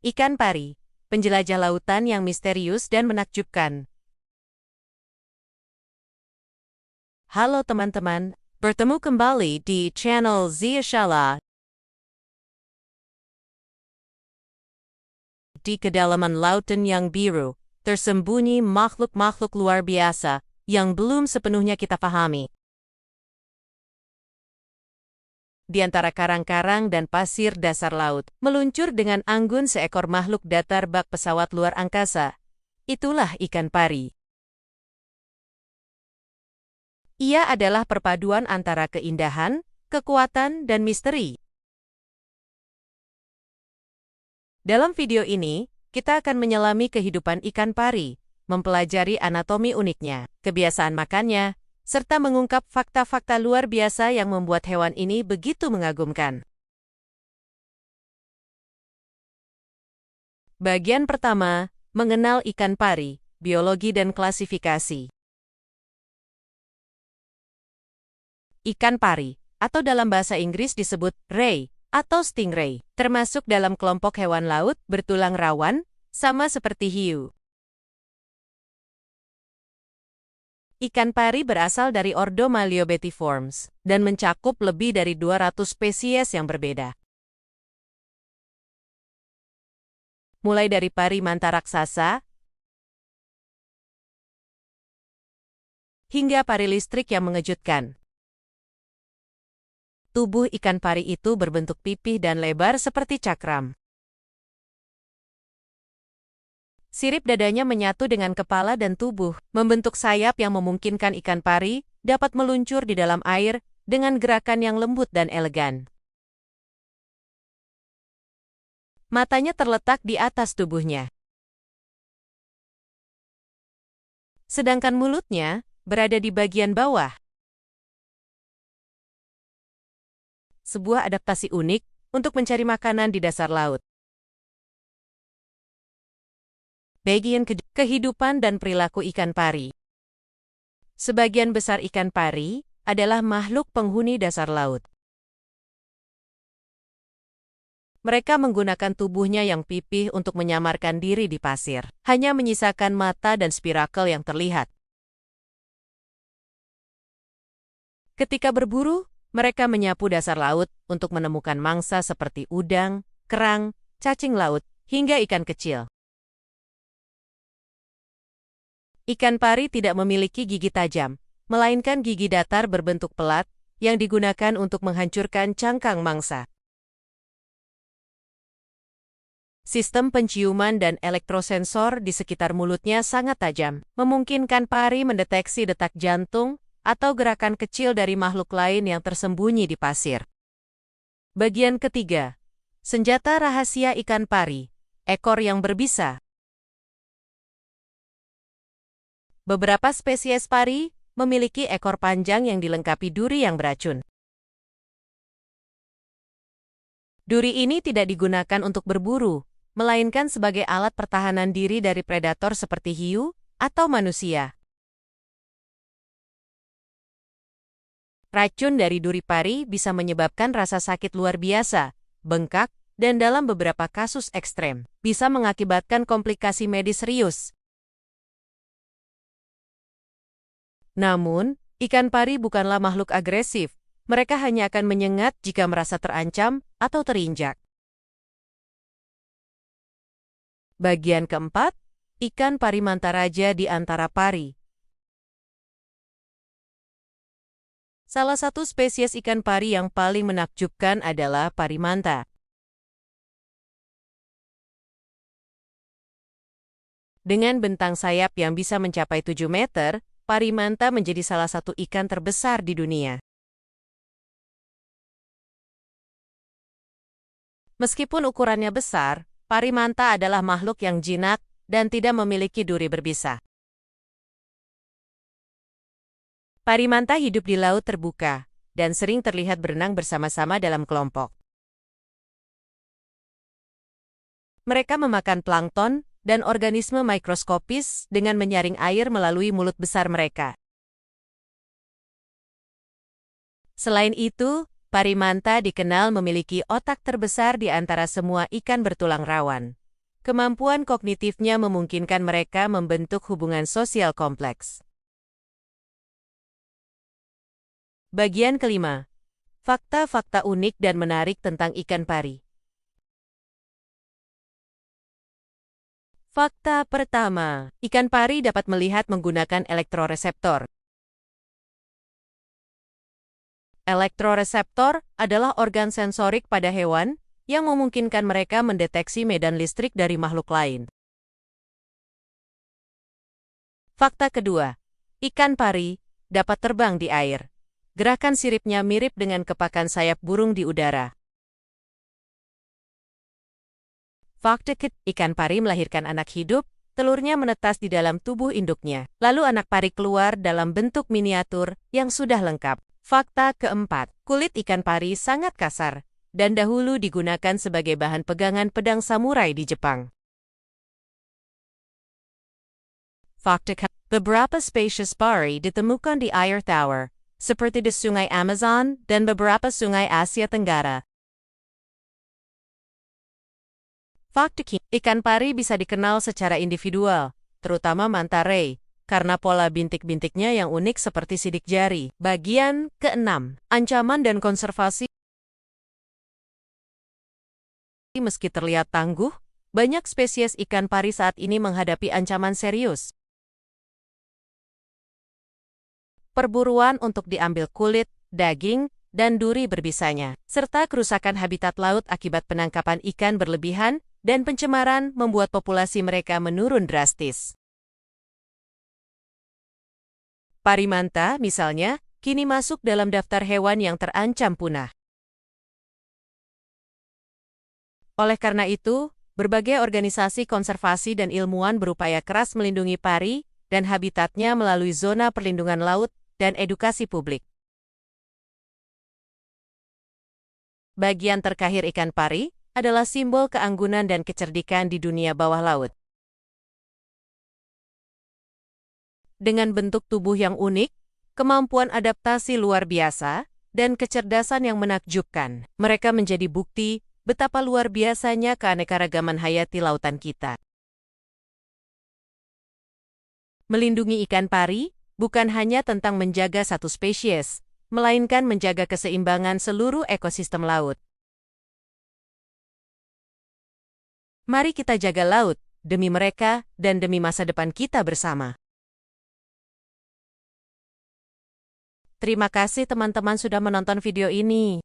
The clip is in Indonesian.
Ikan pari, penjelajah lautan yang misterius dan menakjubkan. Halo teman-teman, bertemu kembali di channel Zia Shala. Di kedalaman lautan yang biru, tersembunyi makhluk-makhluk luar biasa yang belum sepenuhnya kita pahami. Di antara karang-karang dan pasir dasar laut, meluncur dengan anggun seekor makhluk datar bak pesawat luar angkasa. Itulah ikan pari. Ia adalah perpaduan antara keindahan, kekuatan, dan misteri. Dalam video ini, kita akan menyelami kehidupan ikan pari, mempelajari anatomi uniknya, kebiasaan makannya, serta mengungkap fakta-fakta luar biasa yang membuat hewan ini begitu mengagumkan. Bagian pertama, mengenal ikan pari, biologi dan klasifikasi. Ikan pari, atau dalam bahasa Inggris disebut ray atau stingray, termasuk dalam kelompok hewan laut bertulang rawan, sama seperti hiu. Ikan pari berasal dari ordo Maliobetiformes dan mencakup lebih dari 200 spesies yang berbeda. Mulai dari pari manta raksasa hingga pari listrik yang mengejutkan. Tubuh ikan pari itu berbentuk pipih dan lebar seperti cakram. Sirip dadanya menyatu dengan kepala dan tubuh, membentuk sayap yang memungkinkan ikan pari dapat meluncur di dalam air dengan gerakan yang lembut dan elegan. Matanya terletak di atas tubuhnya. Sedangkan mulutnya berada di bagian bawah. Sebuah adaptasi unik untuk mencari makanan di dasar laut. Bagian kehidupan dan perilaku ikan pari. Sebagian besar ikan pari adalah makhluk penghuni dasar laut. Mereka menggunakan tubuhnya yang pipih untuk menyamarkan diri di pasir, hanya menyisakan mata dan spirakel yang terlihat. Ketika berburu, mereka menyapu dasar laut untuk menemukan mangsa seperti udang, kerang, cacing laut, hingga ikan kecil. Ikan pari tidak memiliki gigi tajam, melainkan gigi datar berbentuk pelat yang digunakan untuk menghancurkan cangkang mangsa. Sistem penciuman dan elektrosensor di sekitar mulutnya sangat tajam, memungkinkan pari mendeteksi detak jantung atau gerakan kecil dari makhluk lain yang tersembunyi di pasir. Bagian ketiga, senjata rahasia ikan pari, ekor yang berbisa. Beberapa spesies pari memiliki ekor panjang yang dilengkapi duri yang beracun. Duri ini tidak digunakan untuk berburu, melainkan sebagai alat pertahanan diri dari predator seperti hiu atau manusia. Racun dari duri pari bisa menyebabkan rasa sakit luar biasa, bengkak, dan dalam beberapa kasus ekstrem, bisa mengakibatkan komplikasi medis serius. Namun, ikan pari bukanlah makhluk agresif. Mereka hanya akan menyengat jika merasa terancam atau terinjak. Bagian keempat, ikan pari manta raja di antara pari. Salah satu spesies ikan pari yang paling menakjubkan adalah pari manta. Dengan bentang sayap yang bisa mencapai 7 meter, pari manta menjadi salah satu ikan terbesar di dunia. Meskipun ukurannya besar, pari manta adalah makhluk yang jinak dan tidak memiliki duri berbisa. Pari manta hidup di laut terbuka dan sering terlihat berenang bersama-sama dalam kelompok. Mereka memakan plankton dan organisme mikroskopis dengan menyaring air melalui mulut besar mereka. Selain itu, pari manta dikenal memiliki otak terbesar di antara semua ikan bertulang rawan. Kemampuan kognitifnya memungkinkan mereka membentuk hubungan sosial kompleks. Bagian kelima. Fakta-fakta unik dan menarik tentang ikan pari. Fakta pertama, ikan pari dapat melihat menggunakan elektroreseptor. Elektroreseptor adalah organ sensorik pada hewan yang memungkinkan mereka mendeteksi medan listrik dari makhluk lain. Fakta kedua, ikan pari dapat terbang di air. Gerakan siripnya mirip dengan kepakan sayap burung di udara. Fakta ketiga, ikan pari melahirkan anak hidup, telurnya menetas di dalam tubuh induknya. Lalu anak pari keluar dalam bentuk miniatur yang sudah lengkap. Fakta keempat, kulit ikan pari sangat kasar, dan dahulu digunakan sebagai bahan pegangan pedang samurai di Jepang. Fakta ke, beberapa spesies pari ditemukan di air tawar, seperti di Sungai Amazon dan beberapa sungai Asia Tenggara. Fakta ke, ikan pari bisa dikenal secara individual, terutama manta ray, karena pola bintik-bintiknya yang unik seperti sidik jari. Bagian keenam, ancaman dan konservasi. Meski terlihat tangguh, banyak spesies ikan pari saat ini menghadapi ancaman serius. Perburuan untuk diambil kulit, daging, dan duri berbisanya, serta kerusakan habitat laut akibat penangkapan ikan berlebihan dan pencemaran membuat populasi mereka menurun drastis. Pari manta, misalnya, kini masuk dalam daftar hewan yang terancam punah. Oleh karena itu, berbagai organisasi konservasi dan ilmuwan berupaya keras melindungi pari dan habitatnya melalui zona perlindungan laut dan edukasi publik. Bagian terkahir ikan pari adalah simbol keanggunan dan kecerdikan di dunia bawah laut. Dengan bentuk tubuh yang unik, kemampuan adaptasi luar biasa, dan kecerdasan yang menakjubkan, mereka menjadi bukti betapa luar biasanya keanekaragaman hayati lautan kita. Melindungi ikan pari bukan hanya tentang menjaga satu spesies, melainkan menjaga keseimbangan seluruh ekosistem laut. Mari kita jaga laut, demi mereka dan demi masa depan kita bersama. Terima kasih teman-teman sudah menonton video ini.